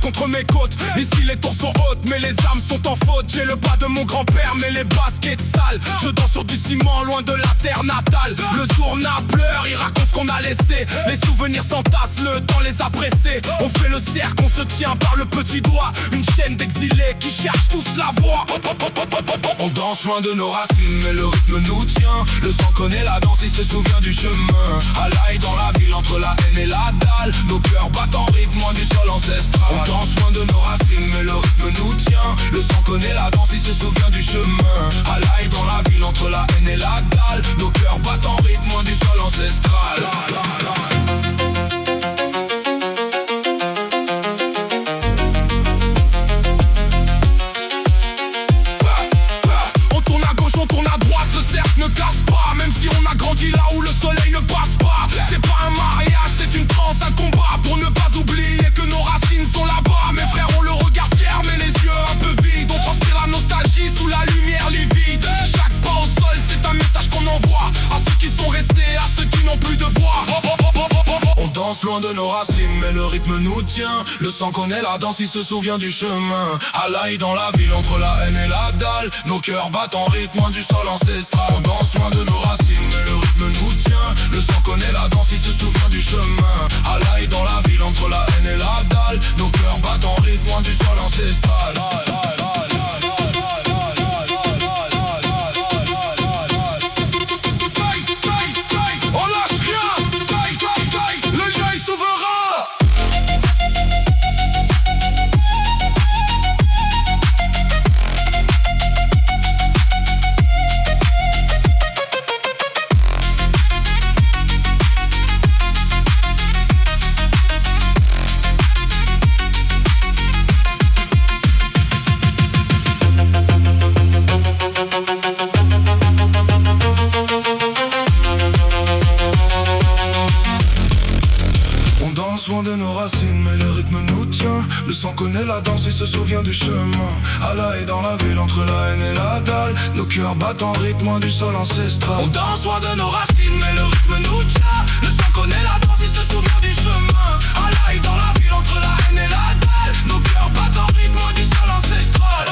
Contre mes côtes, ici les tours sont hautes mais les âmes sont en faute. J'ai le bas de mon grand-père mais les baskets sales. Je danse sur du ciment loin de la terre natale. Le journal pleure, il raconte ce qu'on a laissé. Les souvenirs s'entassent, le temps les a pressés. On fait le cercle, on se tient par le petit doigt. Une chaîne d'exilés qui cherchent tous la voie. On danse loin de nos racines mais le rythme nous tient. Le sang connaît la danse, il se souvient du chemin. À l'ail dans la ville entre la haine et la dalle. Nos cœurs battent en rythme loin du sol ancestral. On danse loin de nos racines mais le rythme nous tient. Le sang connaît la danse, il se souvient du chemin. À l'ail dans la ville entre la haine et la dalle. Nos cœurs battent en rythme loin du sol ancestral. On tourne à gauche, on tourne à droite, le cercle ne casse pas. Même si on a grandi là où le soleil ne passe pas. C'est pas un mariage, c'est une transe, un combat. Pour ne pas oublier que nos racines sont là-bas. Mes frères ont le regard fier mais les yeux un peu vides. On transpire la nostalgie sous la lumière livide. Chaque pas au sol c'est un message qu'on envoie à ceux qui sont restés, à ceux qui n'ont plus de voix. On danse loin de nos racines mais le rythme nous tient. Le sang connaît la danse, il se souvient du chemin. À l'ail dans la ville entre la haine et la dalle. Nos cœurs battent en rythme loin du sol ancestral. On danse loin de nos racines mais le rythme nous tient. Le sang connaît la danse, il se souvient du chemin. À l'ail dans la ville entre la haine et la dalle. Nos cœurs battent en rythme loin du sol ancestral. On lâche rien, le jeu est souverain. Loin de nos racines mais le rythme nous tient. Le sang connaît la danse et se souvient du chemin. À la haie dans la ville entre la haine et la dalle. Nos cœurs battent en rythme loin du sol ancestral. On danse loin de nos racines mais le rythme nous tient. Le sang connaît la danse, il se souvient du chemin. À la haie dans la ville entre la haine et la dalle. Nos cœurs battent en rythme loin du sol ancestral.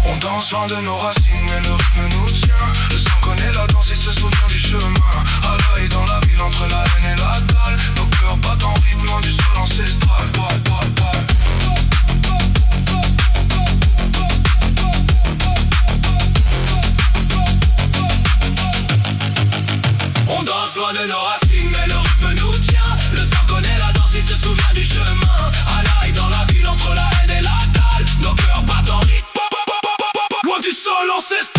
On danse loin de nos racines mais le rythme nous tient. Le sang connaît la danse, il se souvient du chemin. À l'ail dans la ville entre la haine et la dalle. Nos cœurs battent en rythme loin du sol ancestral. On danse loin de nos racines mais le rythme nous tient. Le sang connaît la danse, il se souvient du chemin. À l'ail dans la ville entre la haine et la dalle. Nos cœurs battent en rythme loin du sol ancestral.